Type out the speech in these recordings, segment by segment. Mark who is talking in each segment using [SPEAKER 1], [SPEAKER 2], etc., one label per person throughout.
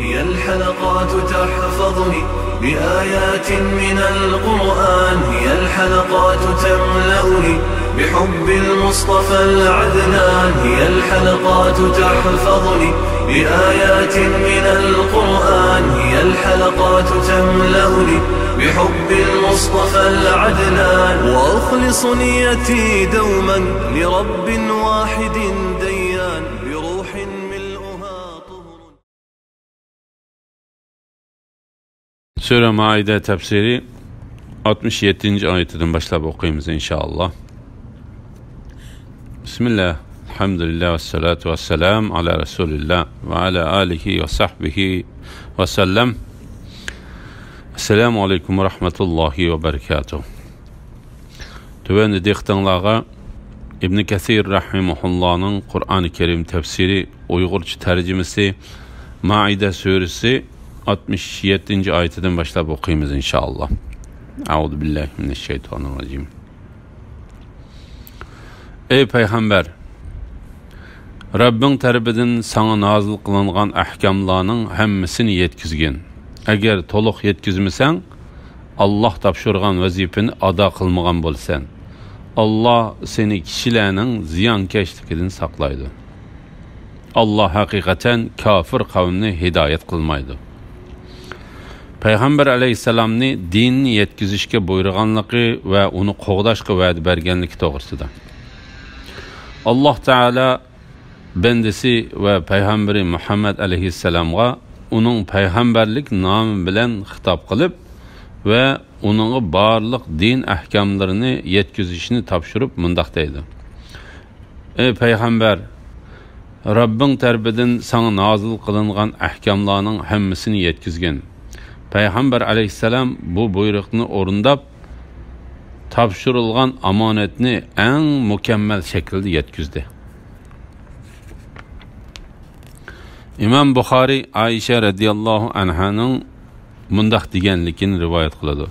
[SPEAKER 1] هي الحلقات تحفظني بآيات من القرآن، هي الحلقات تملأني بحب المصطفى العدنان، هي الحلقات تحفظني بآيات من القرآن، هي الحلقات تملأني بحب المصطفى العدنان، وأخلص نيتي دوما لرب واحد ديان بروح ملؤها طهر.
[SPEAKER 2] Sure Maide tefsiri 67. ayetinden başlayıp okuyayımız inşallah. Bismillah, elhamdülillah ve salatu ve selam ala Resulillah ve ala alihi ve sahbihi ve sellem. Esselamu aleyküm ve rahmetullahi ve berekatuhu. Tüvendi diktanlağa İbn Kathir rahimahullah'ın Kur'an-ı Kerim tefsiri Uygurca tercümesi Maide suresi 67. ayetinden başlayıp okuyayımız inşallah. Euzubillahimineşşeytanirracim. Ey Peygamber! Rabbin tarafından sana nazil kılınan ahkamlarının hemmisini yetkizgin. Eğer toluq yetkizmesen, Allah tapşırgan vazifeni ada kılmagan bolsan, Allah seni kişilerinin ziyankeşlikinden saklaydı. Allah hakikaten kafir kavmini hidayet kılmaydı. Peygamber aleyhisselamni dinini yetkizishga buyurganligi ve onu qoğdaşqa va'da berganligi to'g'risida. Allah Teala bendesi ve Peygamberi Muhammed aleyhisselamga onun peygamberlik namı bilen hitap kılıp ve onun barlıq din ahkamlarını yetkizishini tapşırıp mundaq deydi. Ey Peygamber! Rabbin tarafından sana nazil kılıngan ahkamlarının hemmisini yetkizgin. Peygamber aleyhisselam bu buyruqni orundap, tapşırılgan amanetini en mükemmel şekilde yetkizdi. İmam Bukhari Ayşe radiyallahu anhanın mundaq deganligini rivayet qiladi.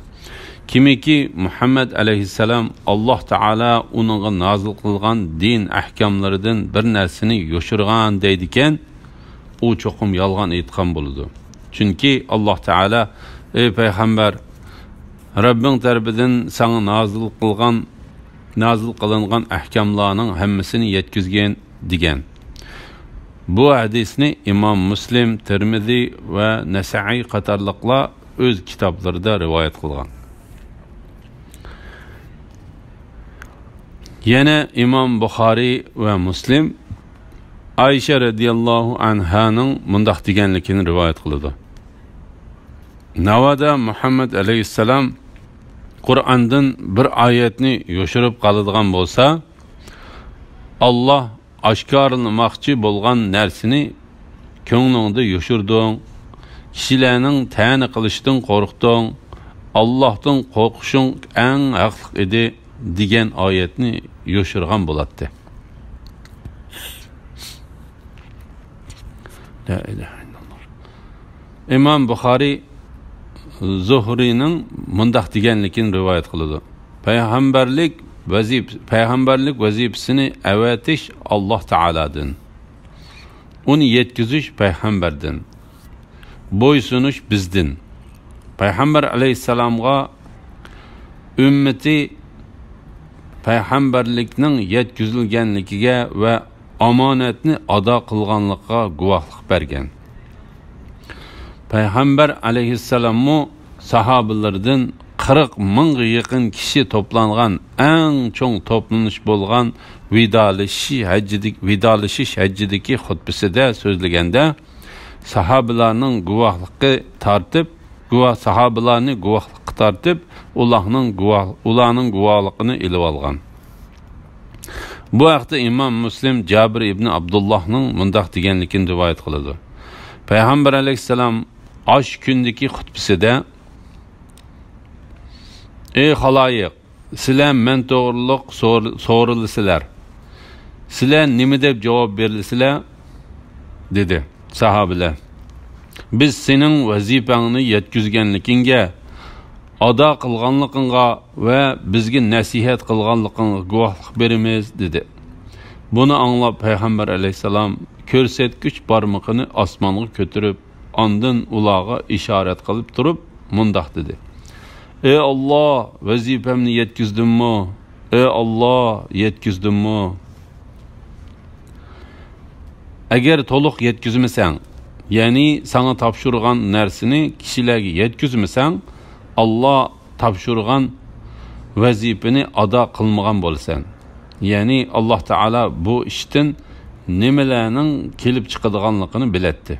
[SPEAKER 2] Kimiki Muhammed aleyhisselam Allah Taala onunğa nazil qilgan din ahkamlaridan bir narsani yoshirgan deydiken, o çoxum yalğan aytgan boludu. Çünkü Allah Teala, ey Peygamber, Rabbin tarafından sana nazil kılıngan ahkamlarının hemmisini yetkizgen degen. Bu hadisni İmam Müslim, Tirmizi ve Nesai qatarlıqlar öz kitaplarında rivayet kılgan. Yine İmam Bukhari ve Müslim Ayşe radiyallahu anhanın mundaq deganligini rivayet kıldı. Navada Muhammed aleyhisselam Kur'an'dan bir ayetni yoshirib qalıdığan bolsa, Allah aşkarılmakçı bolgan nersini köңlüңde yoshirdiň, kişilerinin täni qilishdan qorqdiň, Allah'tan qorquşuň en haqlyk edi degan ayetni yoshirgan bolatdy. La ilahe illallah. İmam Bukhari Zuhri'nin mundaq deganligini rivayet qiladi. Peygamberlik vazifesini avatish Allah Taaladan. Onu yetkizish peygamberden. Boysunush bizden. Peygamber aleyhisselamga ümmeti peygamberlikning yetkizilganligiga ve amanetni ada qilganlikqa guvohlik bergan. Peygamber aleyhisselam'ı sahabelerden 40 mingga yaqin kişi toplangan en çoğ toplanış bolgan vidalashish hajjidagi xutbasida so'zlaganda sahabelarning sahabelarni guvohlikka tartib ularning guvohligini ilib olgan. Bu haqda İmam Müslim Cabir ibn Abdullah'ның mundaq deganligini rivayet qiladi. Peygamber aleyhisselam aş gündeki xutbasida: Ey xaloyiq, sizlar men to'g'riliq so'rilisizlar. Sizlar nima deb javob berilsizlar? dedi sahabelar. Biz sening vazifangni yetkizganligingga, ada qilganligingga va bizga nasihat qilganligingga guvohlik beramiz dedi. Bunu anlab Peygamber aleyhisselam ko'rsatkich barmoqini osmonga ko'tarib Ondan ulağa işaret qilib turib mundaq dedi. Ey Allah, vazifamni yetkizdimmi? Ey Allah, yetkizdim-mi? Agar to'liq yetkizmasang, ya'ni sana topshirgan narsani kishilarga yetkizmasang, Allah topshirgan vazifani ado qilmagan bo'lsan. Ya'ni Alloh taolo bu ishdan nimalarning kelib chiqadiganligini bilatdi.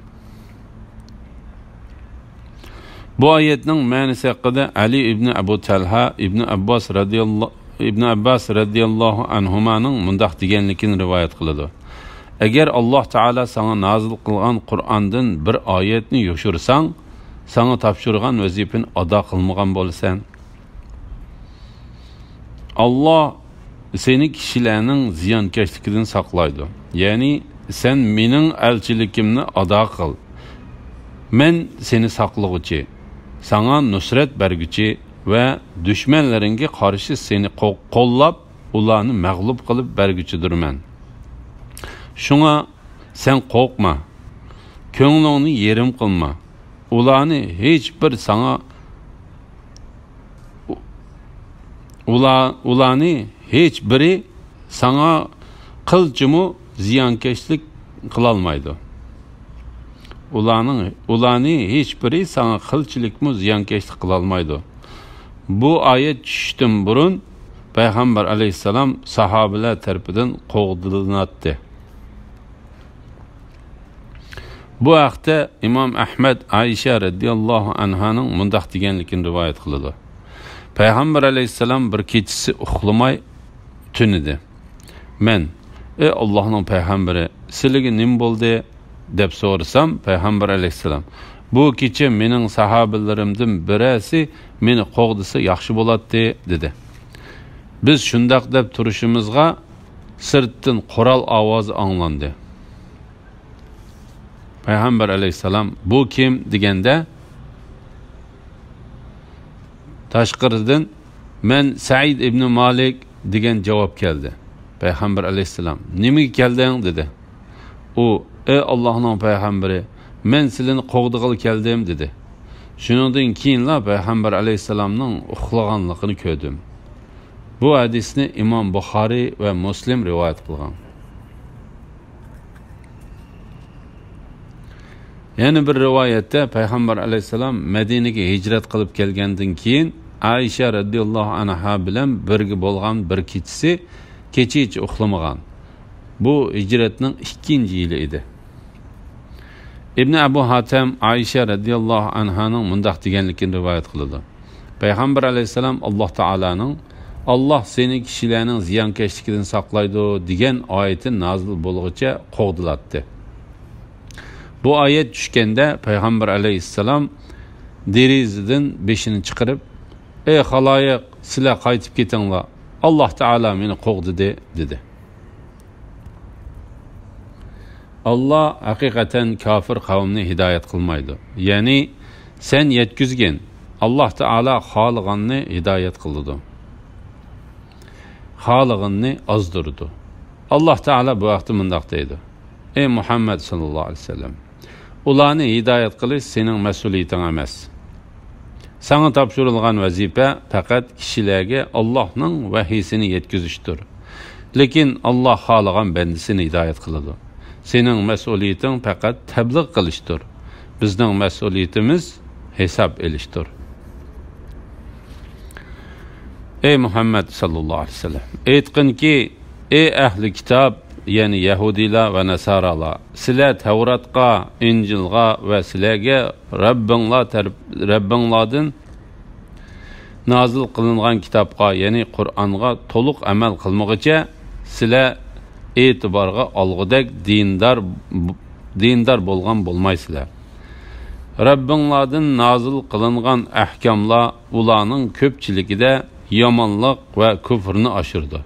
[SPEAKER 2] Bu oyatning ma'nosi haqida Ali ibn Abu Talha ibn Abbas radhiyallohu anhumaning mundaq deganligini rivoyat qiladi. Agar Alloh taolo sana nozil qilgan Qur'ondan bir oyatni yoshirsang, sana topshirgan vazifani ado qilmagan bo'lsan. Allah seni kishilarning ziyonkashligidan saqlaydi. Ya'ni sen mening elchiligimni ado qil. Men seni saqlag'uchi, sana nusrat berguchi ve düşmanlarınga qarşı seni qo'llab, ularni mag'lub qilib berguchidirman. Şuna sen qo'rqma, ko'nglingni yerim qilma. Ularni hech bir sana ularni hech biri sana qilchimu ziyonkashlik qilolmaydi. Ularni hech biri sana qilchilikmi ziyonkashlik qilolmaydi. Bu ayet tushishdan burun Peygamber aleyhisselam sahabeler tarafidan qo'g'dilinadi. Bu haqda İmam Ahmed Ayşe radhiyallohu anhaning mundaq deganligini rivoyat qiladi. Peygamber aleyhisselam bir kechasi uxlamay tunidi. Men, ey Allohning payg'ambari, sizlarga nima bo'ldi deb so'rasam, Peygamber aleyhisselam, bu kecha mening sahabalarimdan birisi meni qo'g'disa yaxshi bo'ladi dedi. Biz shundaq deb turishimizga sirtdan qoral ovozi anglandi. Peygamber aleyhisselam bu kim deganda tashqaridan men Said ibn Malik degan javob keldi. Peygamber aleyhisselam nimaga kelding dedi. U ey Allohning payg'ambari, men sizlarni qo'g'dig'il keldim dedi. Shuningdan keyinla Peygamber aleyhisselamning uxlaganligini ko'rdim. Bu hadisni İmam Buxoriy ve Muslim rivoyat qilgan. Yani bir rivayette Peygamber aleyhisselam Medine'ye hicret qilib kelgandan keyin Ayşe radhiyallohu anha bilan birga bo'lgan bir kechasi kecha hech uxlamagan. Bu hicretning 2-chi yili edi. İbn Abu Hatem Ayşe radhiyallohu anhaning mundaq deganligini rivoyat qiladi. Peygamber aleyhisselam Alloh taolaning Allah seni kishilarning ziyonkashligidan saqlaydi degan oyati nozil bo'lguncha qo'g'dilatdi. Bu ayet tushganda Peygamber aleyhisselam derizidan beshini chiqarib, ey xaloyiq, sizlar qaytib ketinglar. Alloh taolo meni qo'g'didi dedi. Allah hakikaten kafir kavmini hidayet kılmaydı. Yani sen yetkizgin. Allah Teala halıganını hidayet kıldı. Halıganını azdırdı. Allah Teala bu vakti mındaktaydı. Ey Muhammed sallallahu aleyhi ve sellem. Ulanı hidayet kılış senin mesuliyetin emas. Sana tapşırılgan vazife fakat kişilerge Allah'ın vahiysini yetkiziştir. Lekin Allah halıgan bendisini hidayet kıldı. Senin mesuliyetin fakat tebliğ kılıştır. Bizden mesuliyetimiz hesap eliştir. Ey Muhammed sallallahu aleyhi ve sellem. Aytqin ki, ey ehli kitap, yani Yahudiler ve Nasaralar, sizler Tevrat'a, İncil'a ve sizlerge Rabbinlardan nazil kılıngan kitap'a, yani Kur'an'a toluk amel kılmagıca sizler etibarga algıdak dindar bolgan bolmaysizlar. Rabbinlardan nazil kılıngan ahkamlar ularning köpçiligide yamanlık ve küfrünü aşırdı.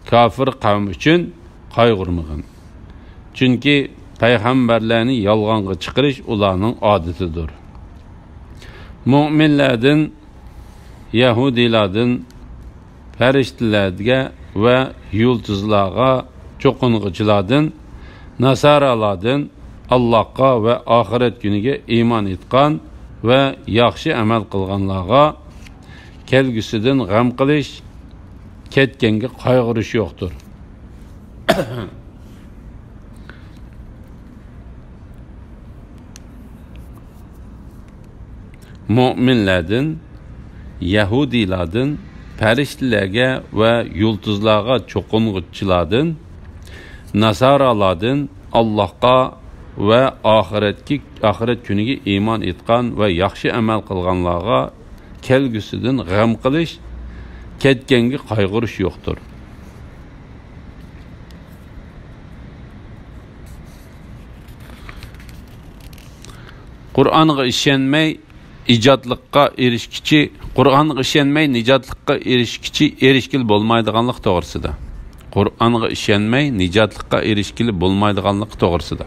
[SPEAKER 2] Kafir kavm için kaygırmagın. Çünkü peygamberlerini yalganga çıkarış ularning adetidir. Müminlerden, Yahudilerden, feriştelerge ve yıldızlarga çoqunğuculardan, Nasaralardan Allohga va oxirat kuniga iymon etgan va yaxshi amal qilganlarga kelgusidan g'am qilish, ketganga qayg'urish yo'qdir. Mu'minlardan, Yahudilardan, farishtalarga va yulduzlarga cho'qing'uchilardan, Nasaralardan Allohga va oxirat kuniga iymon etgan va yaxshi amal qilganlarga kelgusidan g'am qilish, ketganga qayg'urish yo'qdir. Qur'onga ishonmay ijodlikqa erishkichi, Qur'onga ishonmay nijotlikqa erishkil bo'lmaydiganlik to'g'risida. Qur'onga ishonmay nijotlikqa erishkil bo'lmaydiganlik to'g'risida.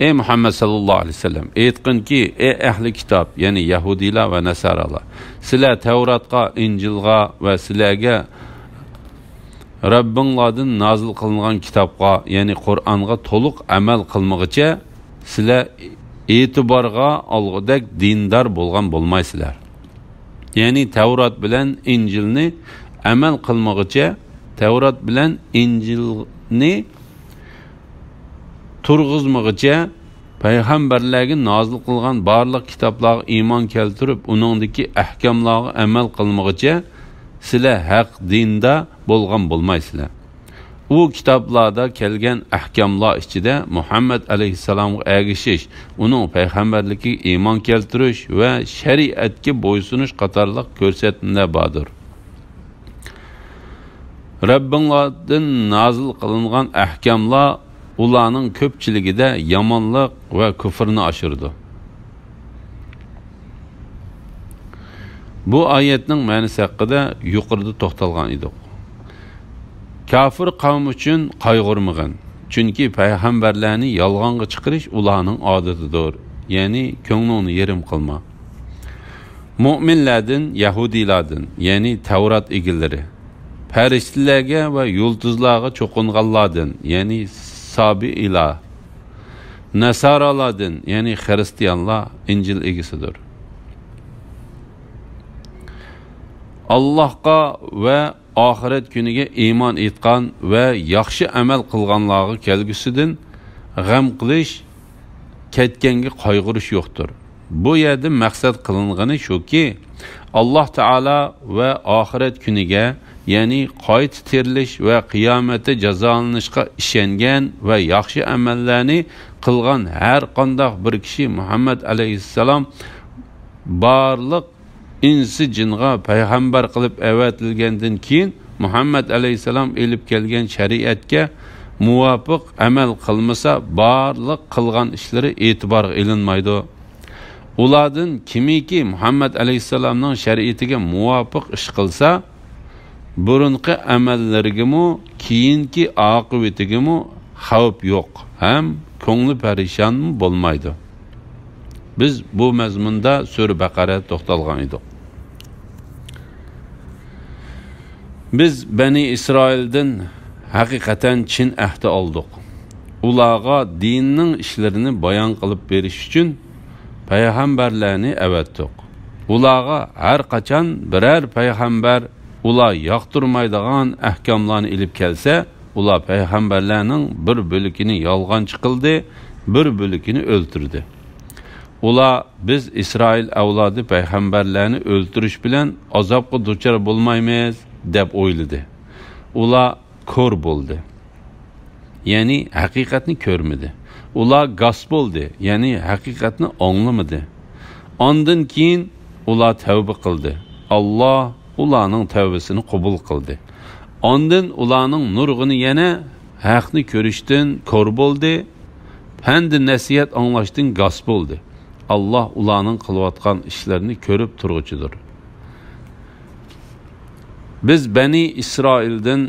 [SPEAKER 2] Ey Muhammad sallallohu alayhi vasallam, aytqinki, ey ahli kitob, ya'ni Yahudilar va Nasaralar, sizlar Tavratga, Injilga va sizlarga Rabbinglardan nozil qilingan kitobga, ya'ni Qur'onga to'liq amal qilmoqcha, sizlar e'tiborga olg'udak dindor bo'lgan bo'lmaysizlar. Ya'ni Tavrat bilan Injilni amal qilmoqcha, Tavrat bilan Injilni turg'izmoqcha, payg'ambarlarga nozil qilgan barliq kitoblarga iymon keltirib, uningdagi ahkamlarga amal qilmoqcha, sizlar haq dinda bo'lgan bo'lmaysizlar. U kitoblarda kelgan ahkamlar ichida Muhammad alayhissalomga ergashish, uning payg'ambarligiga iymon keltirish va shariatga bo'ysunish qatorliq ko'rsatmalar bordir. Rabbinglardan nozil qilingan ahkamlar ularning ko'pchiligida yomonlik va kufrni oshirdi. Bu oyatning ma'nosi haqida yuqorida to'xtalgan edik. Kafir qavm uchun qayg'urmag'in, chunki payg'ambarlarni yolg'onga chiqarish ularning odatidir. Ya'ni ko'nglini yerim qilma. Mu'minlardan, Yahudilardan, ya'ni Tavrat egillari, farishtalarga va yulduzlarga cho'qinganlardan, ya'ni Sabiilar, Nasaralardan, ya'ni Hristiyanlar Injil egisidir. Allohga va oxirat kuniga iymon etgan va yaxshi amal qilganlarga kelgusidan g'am qilish, ketganga qayg'urish yo'qdir. Bu yerda maqsad qilingani shuki, Alloh taolo va oxirat kuniga, ya'ni qayt tirilish va qiyomatda jazolanishga ishongan va yaxshi amallarni qilgan har qanday bir kishi Muhammad alayhissalom barliq insi jinga payg'ambar qilib avatilgandan keyin Muhammad alayhissalom elib kelgan shariatga muvofiq amal qilmasa, barliq qilgan ishlari e'tiborga ilinmaydi. Ulardan kimiki Muhammad alayhissalomning shariatiga muvofiq ish qilsa, burunqi amallariga keyingi oqibatiga xavf yo'q, ham ko'ngli parishon bo'lmaydi. Biz bu mazmunda Sura Baqara to'xtalgan edik. Biz Bani Isroildan haqiqatan chin ahdi oldik. Ularga dinning ishlarini bayon qilib berish uchun payg'ambarlarni avatdik. Ularga har qachon biror payg'ambar ular yoqtirmaydigan ahkamlarni ilib kelsa, ular payg'ambarlarning bir bo'ligini yolg'onchi qildi, bir bo'ligini o'ldirdi. Ular biz Isroil avlodi payg'ambarlarni o'ldirish bilan azobga duchor bo'lmaymiz deb o'yladi. Ular ko'r bo'ldi. Ya'ni haqiqatni ko'rmadi. Ular g'as bo'ldi, ya'ni haqiqatni anglamadi. Ondan keyin ular tavba qildi. Alloh ularning tavbasini qabul qildi. Ondan ularning nurg'ini yana haqni ko'rishdan ko'r bo'ldi, pand nasihat anglashdan g'as bo'ldi. Allah ularning qilayotgan ishlarini ko'rib turg'uchidir. Biz Bani Isroildan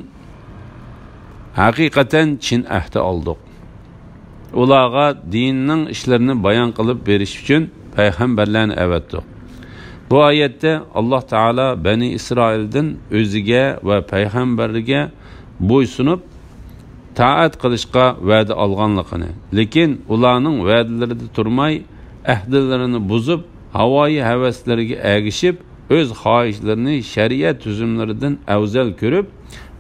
[SPEAKER 2] haqiqatan chin ahdi oldik. Ularga dinning ishlarini bayon qilib berish uchun payg'ambarlarni avatdik. Bu oyatda Alloh taolo Bani Isroildan o'ziga va payg'ambariga bo'ysunib taat qilishga va'da olganligini, lekin ularning va'dalarida turmay, ahdilarini buzib, havoyi havaslariga agishib, o'z xohishlarini shariat tuzumlaridan afzal ko'rib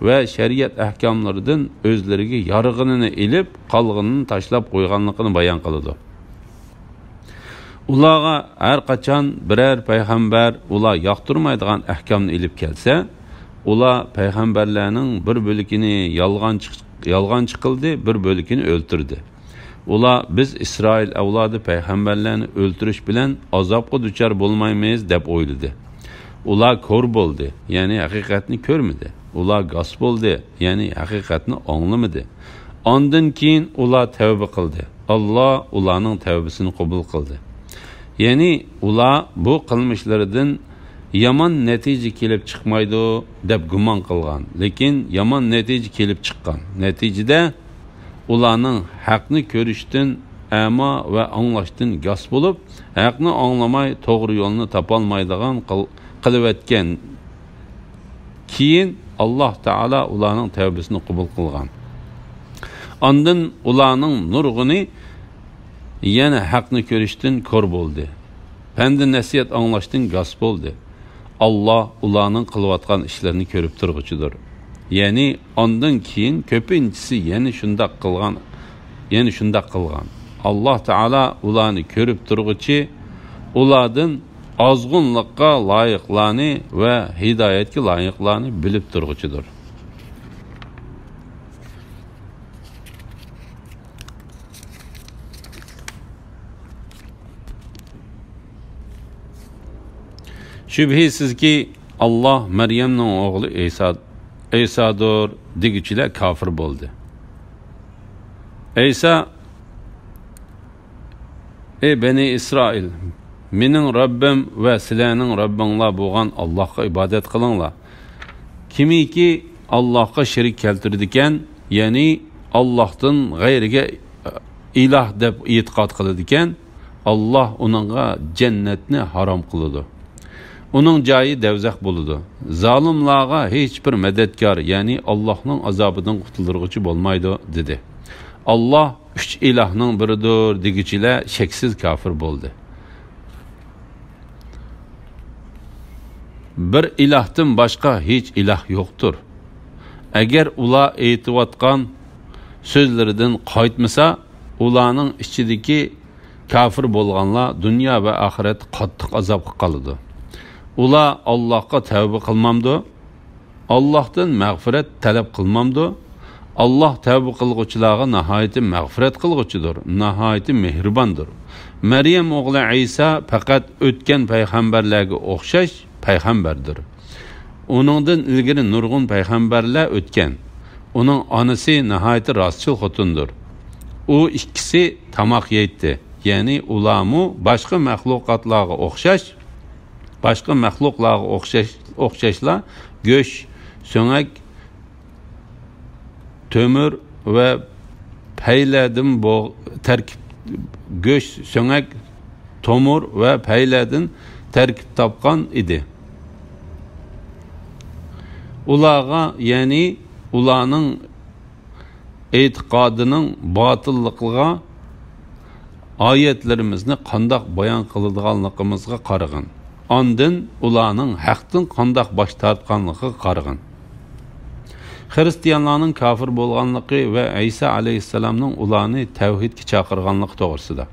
[SPEAKER 2] va shariat ahkomlaridan o'zlariga yorig'inini ilib, qolganini tashlab qo'yganligini bayon qiladi. Ularga har qachon biror payg'ambar ular yoqtirmaydigan ahkomni ilib kelsa, ular payg'ambarlarning bir bo'ligini yolg'onchi qildi, bir bo'ligini o'ltirdi. Ular biz Isroil avlodi payg'ambarlarni o'ltirish bilan azobga duchor bo'lmaymiz deb o'yladi. Ular ko'r bo'ldi, ya'ni haqiqatni ko'rmadi. Ular g'os bo'ldi, ya'ni haqiqatni anglamadi. Ondan keyin ular tavba qildi. Alloh ularning tavbasini qabul qildi. Ya'ni ular bu qilmishlaridan yomon natija kelib chiqmaydi deb gumon qilgan, lekin yomon natija kelib chiqqan. Natijada ularning haqni ko'rishdan ama va anglashdan g'os bo'lib, haqni anglamay to'g'ri yo'lni topolmaydigan qilayotgan. Keyin Alloh taolo ularning tavbasini qabul qilgan. Ondan ularning nurg'uni yana haqni ko'rishdan ko'r bo'ldi. Pandi nasihat anglashdan g'os bo'ldi. Alloh ularning qilayotgan ishlarini ko'rib turg'uchidir. Ya'ni ondan keyin ko'pinchisi yana shunday qilgan. Alloh taolo ularni ko'rib turg'uchi, ulardan ozg'unlikqa loyiqlarni va hidoyatga loyiqlarni bilib turg'uchidir. Şübhisizki Allah Meryem'nin oğlu İsa'dır degichilar kafir bo'ldi. İsa ey beni İsrail, mening Rabbim va sizlarning Rabbinglar bo'lgan Allohga ibodat qilinglar. Kimiki Allohga shirik keltirdigan, ya'ni Allohdan g'ayriga iloh deb e'tiqod qiladigan, Alloh uningga jannatni harom qiladi. Onun joyi davzax bo'ladi. Zolimlarga hech bir madadkor, ya'ni Allohning azobidan qutuldiruvchi bo'lmaydi dedi. Alloh üç ilahning biridir degichilar cheksiz kafir bo'ldi. Bir ilahdan boshqa hech ilah yo'qdir. Agar ular aytayotgan so'zlaridan qaytmasa, ularning ichidagi kafir bo'lganlar dunyo va oxirat qattiq azobga qoladi. Ular Allohga tavba qilmamdi, Allohdan mag'firat talab qilmamdi. Alloh tavba qilguvchilarga nihoyatda mag'firat qilguvchidir, nihoyatda mehribondir. Maryam o'g'li Isa faqat o'tgan payg'ambarlarga o'xshash payg'ambardir. Uningdan ilgari nurg'un payg'ambarlar o'tgan. Uning onasi nihoyatda rostchil xotindir. U ikkisi tamoq yeydi, ya'ni ularmu boshqa mahluqotlarga o'xshashlar go'sht, so'ngak, tömür ve peyledin terkip göç söngek tomur ve peyledin terkip tapkan idi. Ulağa yani ulanın etiqadının batıllıqlığa ayetlerimizni qandaq bayan qılıdığanlığımızga qaragın. Ondan ulanın haqdan qandaq baş tartqanlığı qaragın. Hristiyanlarning kafir bo'lganligi va İsa alayhissalomning ularni tavhidga chaqirganligi to'g'risida.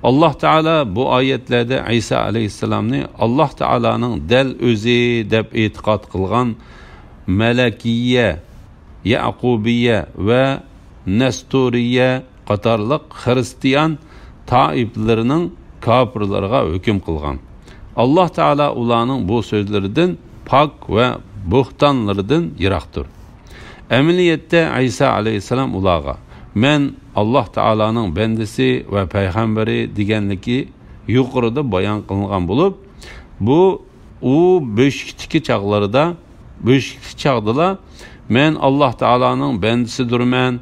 [SPEAKER 2] Alloh taolo bu oyatlarda İsa alayhissalomni Alloh taolaning dal o'zi deb e'tiqod qilgan malakiyya, yaqubiyya va nestoriyya qatorliq xristiyan toiflarining kofirlarga hukm qilgan. Alloh taolo ularning bu so'zlaridan pok va buhtanlardan yiroqdir. Əməliyyətdə İsa aleyhisselam ulağa, mən Allah Taala'nın bəndisi və peyğəmbəri digənliki yuqarıda bayan qılınğan olub, bu o böşükdəki çağdıla mən Allah Taala'nın bəndisidirmən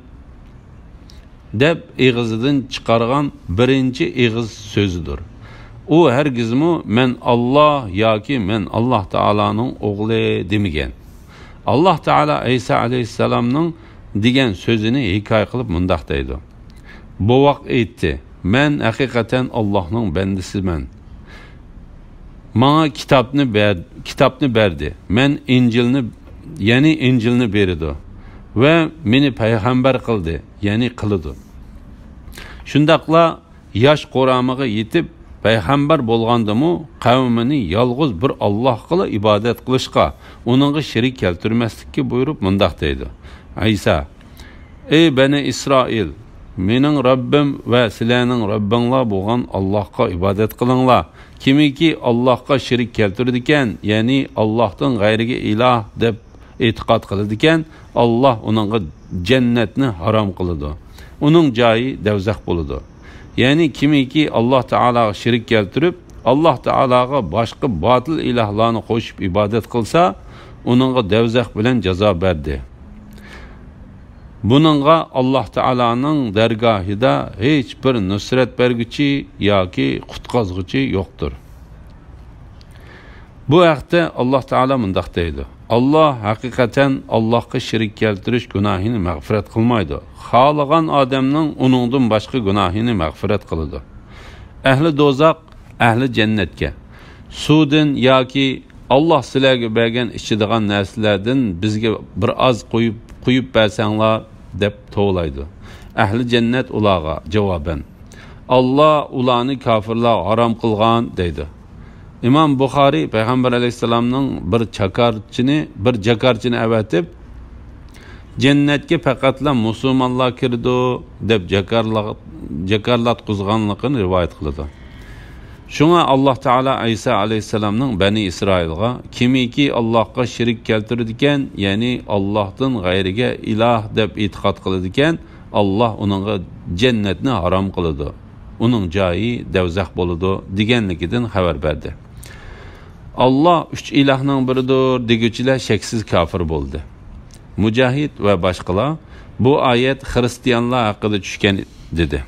[SPEAKER 2] dəb eğizidən çıxarğan birinci eğiz sözüdür. O hər gizmi mən Allah ya ki mən Allah Taala'nın oğlu demigən. Allah Teala İsa aleyhisselamның degan so'zini hikoya qilib mundoq deydi. Bovoq aytdi: "Men haqiqatan Allohning bandasiman. Menga kitobni berdi. Men Injilni berdi va meni payg'ambar qildi, ya'ni qildi. Shundaqla yosh qo'ramiga yetib payg'ambar bo'lgandimi, qavmini yolg'iz bir Allohga ibodat qilishga, uningga shirik keltirmaslikka buyurib mundoq deydi. Aysa: "Ey Bani Isroil, mening Robbim va sizlarning Robbinglar bo'lgan Allohga ibodat qilinglar. Kimiki Allohga shirik keltirdi ekan, ya'ni Allohdan g'ayriga iloh deb e'tiqod qiladi ekan, Alloh uningga jannatni harom qiladi. Uning joyi dovzax bo'ladi. Ya'ni kimiki Alloh taologa shirik keltirib, Alloh taologa boshqa botil ilohlarni qo'shib ibodat qilsa, uningga dovzax bilan jazo berdi. Buningga Alloh taoloning dargohida hech bir nusrat berguchi yoki qutqazguchi yo'qdir." Bu haqda Alloh taolo mundoq deydi: "Alloh haqiqatan Allohga shirik keltirish gunohini mag'firat qilmaydi. Xohlagan odamning uningdan boshqa gunohini mag'firat qiladi. Ahli do'zax ahli jannatga suvdan yoki Alloh sizlarga bergan ichadigan narsalardan bizga bir oz qo'yib bersanglar deb to'g'laydi. Ahli jannat ularga javoban: Alloh ularni kofirlar harom qilgan deydi." İmam Buxoriy Payg'ambar alayhisalomning bir jakarchini avatib, "Jannatga faqatla musulmonlar kirdi" deb jakarlatqizganligini rivoyat qiladi. Shunga Alloh taolo Aysa alayhisalomning Bani Isroilga kimiki Allohga shirik keltirdi ekan, ya'ni Allohdan g'ayriga iloh deb e'tiqod qiladi ekan, Alloh uningga jannatni harom qiladi. Uning joyi dovzax bo'ladi deganligidan xabar berdi. Allah üç ilahning biridir deguvchilar shaksiz kafir bo'ldi. Mujahid va boshqalar bu oyat xristianlar haqida tushgan dedi.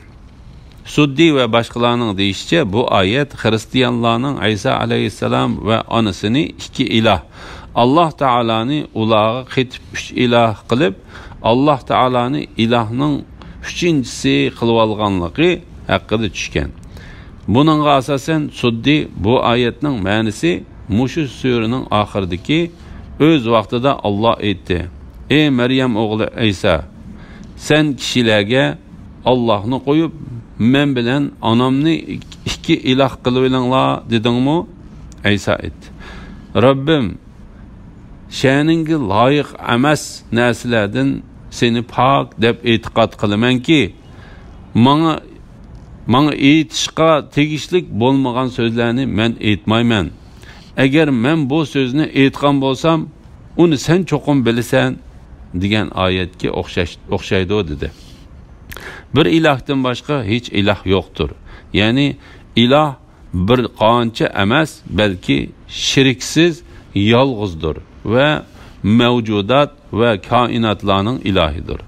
[SPEAKER 2] Suddi va boshqalarning deyishicha bu oyat xristianlarning Aysa alayhissalom va onasini ikki iloh Alloh taoloni ularga qetib uch iloh qilib, Alloh taoloni ilohning uchinchisi qilib olganligi haqida tushgan. Buningga asosan Suddi bu oyatning ma'nosi Mushu surining oxiridagi o'z vaqtida Alloh aytdi: "Ey Maryam o'g'li Aysa, sen kishilarga Allohni qo'yib, men bilan onamni ikki iloh qilib olinglar dedingmi?" Aysa aytdi: "Robbim, sha'ningga loyiq emas narsalardan seni pok deb e'tiqod qilamanki, menga aytishga tegishlik bo'lmagan so'zlarni men aytmayman. Agar men bu so'zni aytgan bo'lsam, uni sen cho'qim bilasan" degan oyatga o'xshaydi dedi. Bir ilohdan boshqa hech iloh yo'qdir. Ya'ni iloh bir qancha emas, balki shiriksiz yolg'izdir va mavjudat va koinotlarning ilohidir.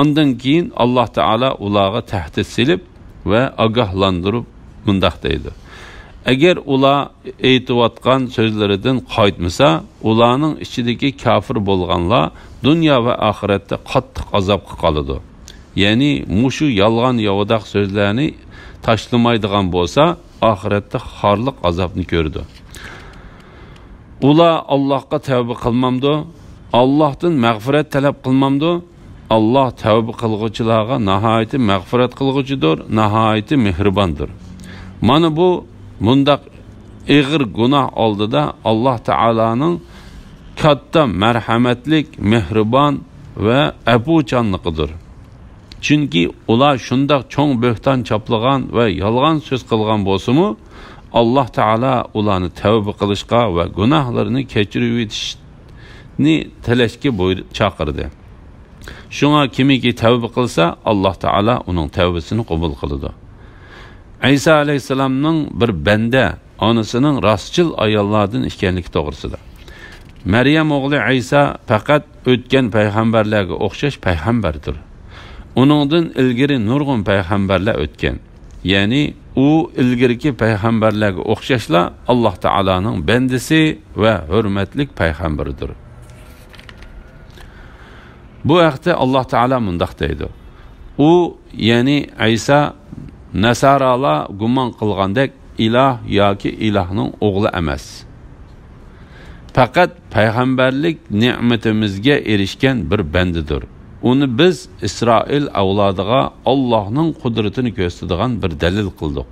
[SPEAKER 2] Ondan keyin Alloh taolo ularga tahdid silib va ogohlantirib mundoq deydi: "Agar ular aytayotgan so'zlaridan qaytmasa, ularning ichidagi kafir bo'lganlar dunyo va oxiratda qattiq azobga qoladi. Ya'ni mushu yolg'on yo'q so'zlarni tashlamaydigan bo'lsa, oxiratda xorliq azobni ko'rdi. Ular Allohga tavba qilmamdi, Allohdan mag'firat talab qilmamdi. Allah tavba qilguvchilarga nihoyatda mag'firat qilguvchidir, nihoyatda mehribondir." Mana bu mundaq ig'ir gunoh oldida Alloh taolaning katta marhamatlik, mehribon va afuchanligidir. Chunki ular shundaq cho'ng bo'xton choplagan va yolg'on so'z qilgan bo'lsa-mu, Alloh taolo ularni tavba qilishga va gunohlarini kechirib etishni tilashga chaqirdi. Shunga kimiki tavba qilsa, Alloh taolo uning tavbasini qabul qiladi. Aysa alayhisalomning bir banda onasining rostchil ayollardan ekanligi to'g'risida. Maryam o'g'li Aysa faqat o'tgan payg'ambarlarga o'xshash payg'ambardir. Uningdan ilgari nurg'un payg'ambarlar o'tgan. Ya'ni u ilgirki payg'ambarlarga o'xshashla Alloh taolaning bandasi va hurmatli payg'ambaridir. Bu vaqtda Alloh taolo mundaq deydi. U, ya'ni Isa Nasaralar gumon qilgandek iloh yoki ilohning o'g'li emas. Faqat payg'ambarlik ne'matimizga erishgan bir bandidir. Uni biz Isroil avlodiga Allohning qudratini ko'rsatadigan bir dalil qildik.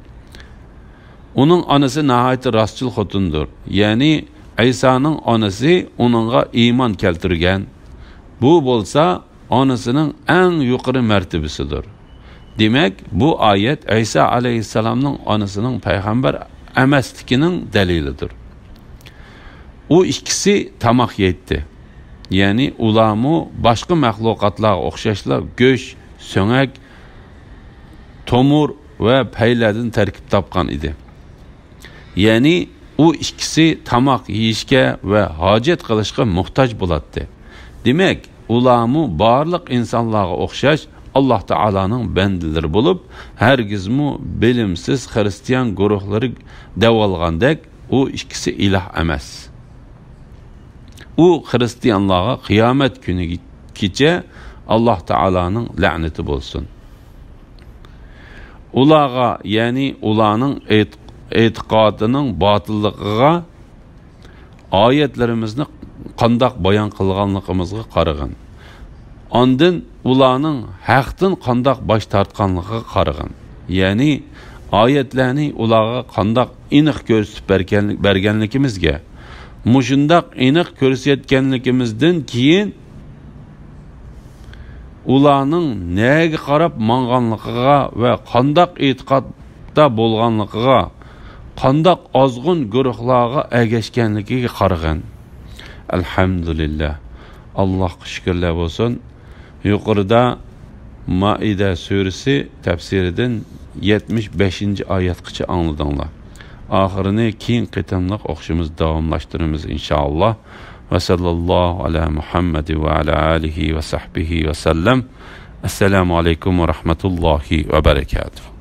[SPEAKER 2] Uning onasi nihoyat rostchil xotindir. Ya'ni Isaning onasi uningga iymon keltirgan. Bu bo'lsa, onasining eng yuqori martabasidir. Demak, bu oyat Isa alayhissalomning onasining payg'ambar emasligining dalilidir. U ikkisi tamoq yeydi. Ya'ni ularmu boshqa mahluqotlarga o'xshashlar go'sht, so'ngak, tomur va paylardan tarkib topgan edi. Ya'ni u ikkisi tamoq yeyishga va hojat qilishga muhtoj bo'ladi. Demak, ularmu barliq insonlarga o'xshash Alloh taolaning bandalari bo'lib, hargizmu bilimsiz xristian guruhlari davolgandek u ikkisi iloh emas. U xristianlarga qiyomat kunigacha Alloh taolaning la'nati bo'lsin. Ularga, ya'ni ularning e'tiqodining botilligiga oyatlarimizni qandoq bayon qilganligimizga qaragan. Ondan ularning haqdan qandoq bosh tortganligiga qaragan. Ya'ni oyatlarni ularga qandoq aniq ko'rsatib berganligimizga, mushundaq aniq ko'rsatganligimizdan keyin ularning nega qarab manganligiga va qandoq e'tiqodda bo'lganligiga, qandoq ozg'un guruhlarga ergashganligiga qaragan. Alhamdulillah. Allohga shukrlar bo'lsin. Yuqorida Maida surasi tafsiridan 75-oyatgacha angladinglar. Oxirini keyin qitimliq o'qishimiz davomlashtiramiz inshaalloh. Va sallallohu ala Muhammad va ala alihi va sahbihi va sallam. Assalomu alaykum va rahmatullohi va barakatuh.